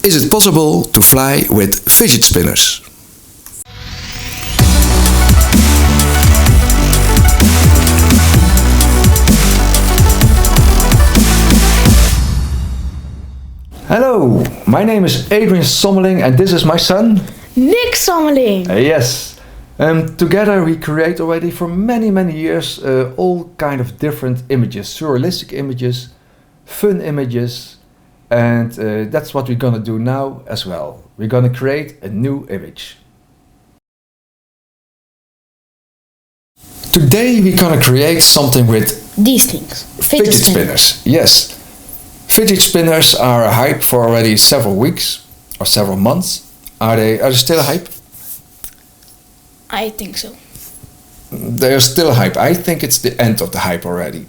Is it possible to fly with fidget spinners? Hello, my name is Adrian Sommeling and this is my son Nick Sommeling. Yes. Together we create already for many years all kind of different images, surrealistic images, fun images, and that's what we're gonna do now as well. We're gonna create a new image. Today we're gonna create something with These things. fidget spinners. Yes. Fidget spinners are a hype for already several weeks or several months. Are they still a hype? I think so. They're still a hype. I think it's the end of the hype already.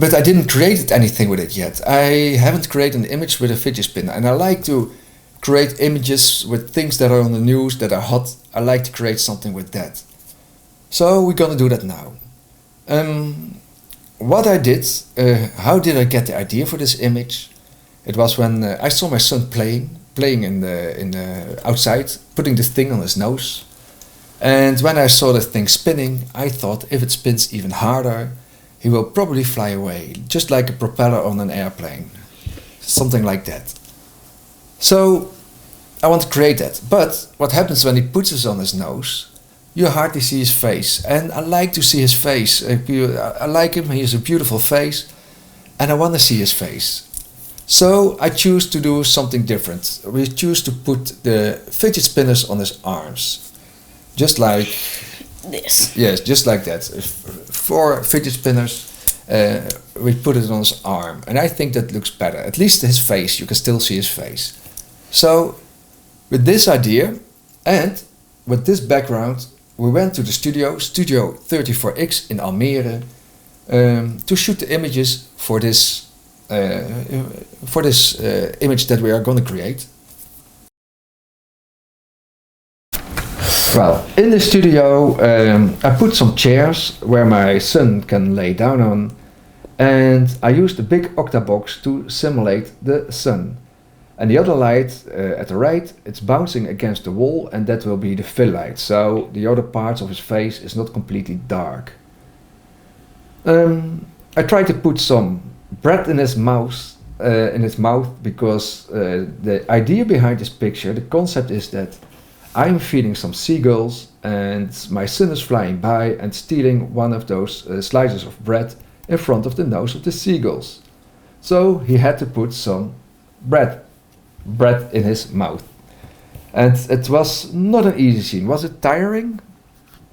But I didn't create anything with it yet. I haven't created an image with a fidget spinner, and I like to create images with things that are on the news, that are hot. I like to create something with that. So we're gonna do that now. What I did, how did I get the idea for this image? It was when I saw my son playing in the outside, putting this thing on his nose. And when I saw the thing spinning, I thought if it spins even harder, he will probably fly away, just like a propeller on an airplane. Something like that. So I want to create that. But what happens when he puts this on his nose? You hardly see his face. And I like to see his face. I like him, he has a beautiful face. And I want to see his face. So I choose to do something different. We choose to put the fidget spinners on his arms. Just like this. Yes, just like that. 4 fidget spinners, we put it on his arm. And I think that looks better. At least his face, you can still see his face. So, with this idea and with this background, we went to the Studio 34X in Almere, to shoot the images for this image that we are going to create. Well, in the studio I put some chairs where my son can lay down on, and I used a big octabox to simulate the sun. And the other light at the right, it's bouncing against the wall, and that will be the fill light, so the other parts of his face is not completely dark. I tried to put some bread in his mouth, because the idea behind this picture, the concept is that I'm feeding some seagulls and my son is flying by and stealing one of those slices of bread in front of the nose of the seagulls. So he had to put some bread in his mouth. And it was not an easy scene. Was it tiring?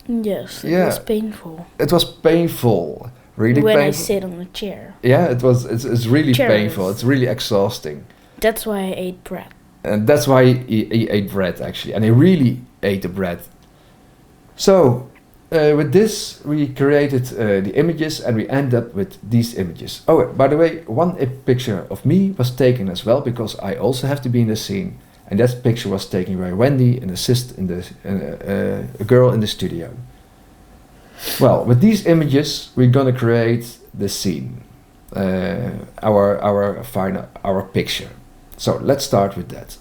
Yes, it was painful. It was painful. Really when painful. I sit on a chair. Yeah, it's really painful. It's really exhausting. That's why I ate bread. And that's why he ate bread actually, and he really ate the bread. So with this we created the images, and we end up with these images. Oh, by the way, one picture of me was taken as well, because I also have to be in the scene, and that picture was taken by Wendy, a girl in the studio. Well, with these images we're gonna create the scene, our picture. So let's start with that.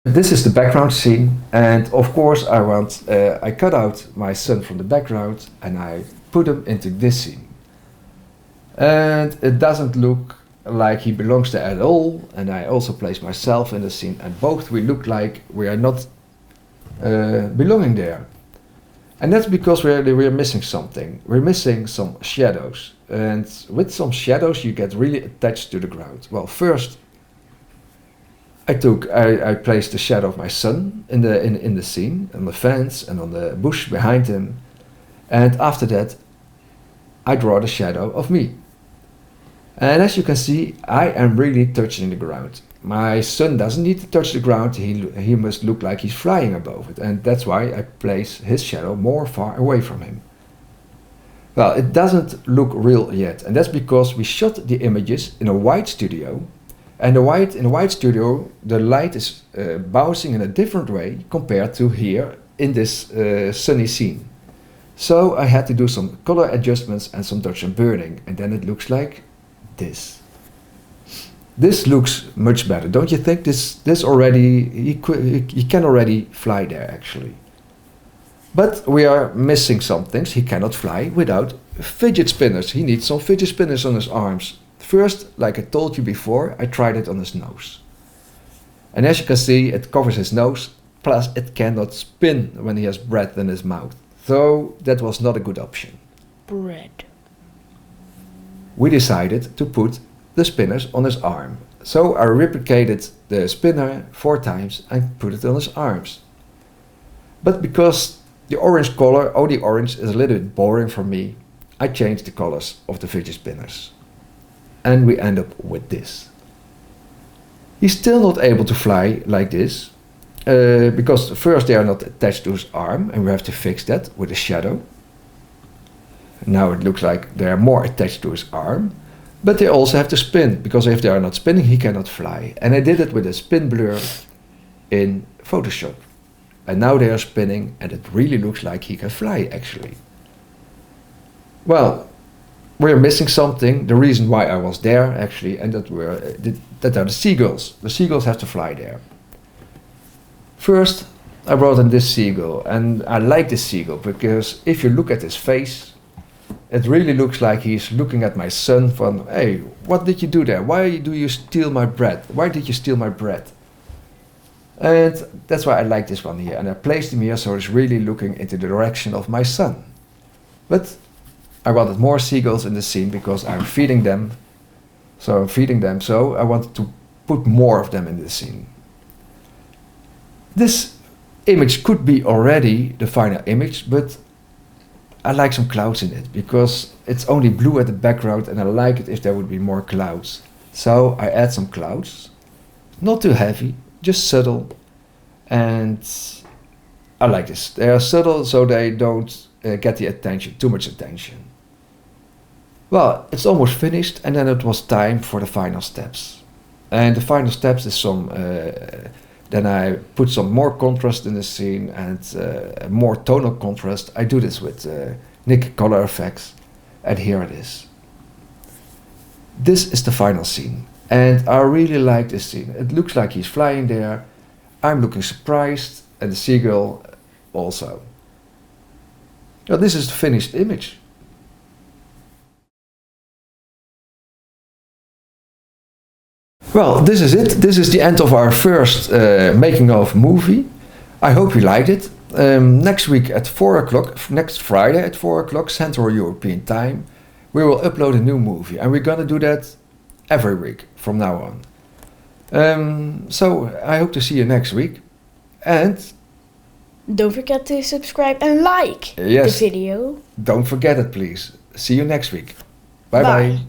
This is the background scene, and of course I cut out my son from the background and I put him into this scene. And it doesn't look like he belongs there at all, and I also place myself in the scene, and both we look like we are not belonging there. And that's because we're missing something. We're missing some shadows. And with some shadows you get really attached to the ground. Well, first I placed the shadow of my son in the scene, on the fence and on the bush behind him. And after that I draw the shadow of me. And as you can see, I am really touching the ground. My son doesn't need to touch the ground, he must look like he's flying above it, and that's why I place his shadow more far away from him. Well, it doesn't look real yet, and that's because we shot the images in a white studio, and in a white studio the light is bouncing in a different way compared to here in this sunny scene. So I had to do some color adjustments and some touch and burning, and then it looks like this. This looks much better, don't you think? This already, he can already fly there actually. But we are missing some things. He cannot fly without fidget spinners. He needs some fidget spinners on his arms. First, like I told you before, I tried it on his nose. And as you can see, it covers his nose, plus it cannot spin when he has breath in his mouth. So that was not a good option. Bread. We decided to put the spinners on his arm. So I replicated the spinner 4 times and put it on his arms. But because the orange color, only orange, is a little bit boring for me, I changed the colors of the fidget spinners. And we end up with this. He's still not able to fly like this, because first they are not attached to his arm, and we have to fix that with a shadow. Now it looks like they are more attached to his arm, but they also have to spin, because if they are not spinning, he cannot fly. And I did it with a spin blur in Photoshop. And now they are spinning, and it really looks like he can fly actually. Well, we're missing something, the reason why I was there actually, and that are the seagulls. The seagulls have to fly there. First, I brought in this seagull, and I like this seagull because if you look at his face, it really looks like he's looking at my son from, hey, what did you do there? Why do you steal my bread? Why did you steal my bread? And that's why I like this one here, and I placed him here so he's really looking into the direction of my son. But I wanted more seagulls in the scene because I'm feeding them. So I wanted to put more of them in the scene. This image could be already the final image, but I like some clouds in it because it's only blue at the background and I like it if there would be more clouds. So I add some clouds, not too heavy, just subtle, and I like this. They are subtle so they don't get the attention, too much attention. Well, it's almost finished, and then it was time for the final steps. And the final steps is then I put some more contrast in the scene and more tonal contrast. I do this with Nik Color Effects, and here it is. This is the final scene, and I really like this scene. It looks like he's flying there. I'm looking surprised, and the seagull also. Now this is the finished image. Well, this is it. This is the end of our first making of movie. I hope you liked it. Next week at 4 o'clock, next Friday at 4 o'clock Central European Time, we will upload a new movie, and we're gonna do that every week from now on. So I hope to see you next week, and don't forget to subscribe and like the video. Don't forget it, please. See you next week. Bye bye.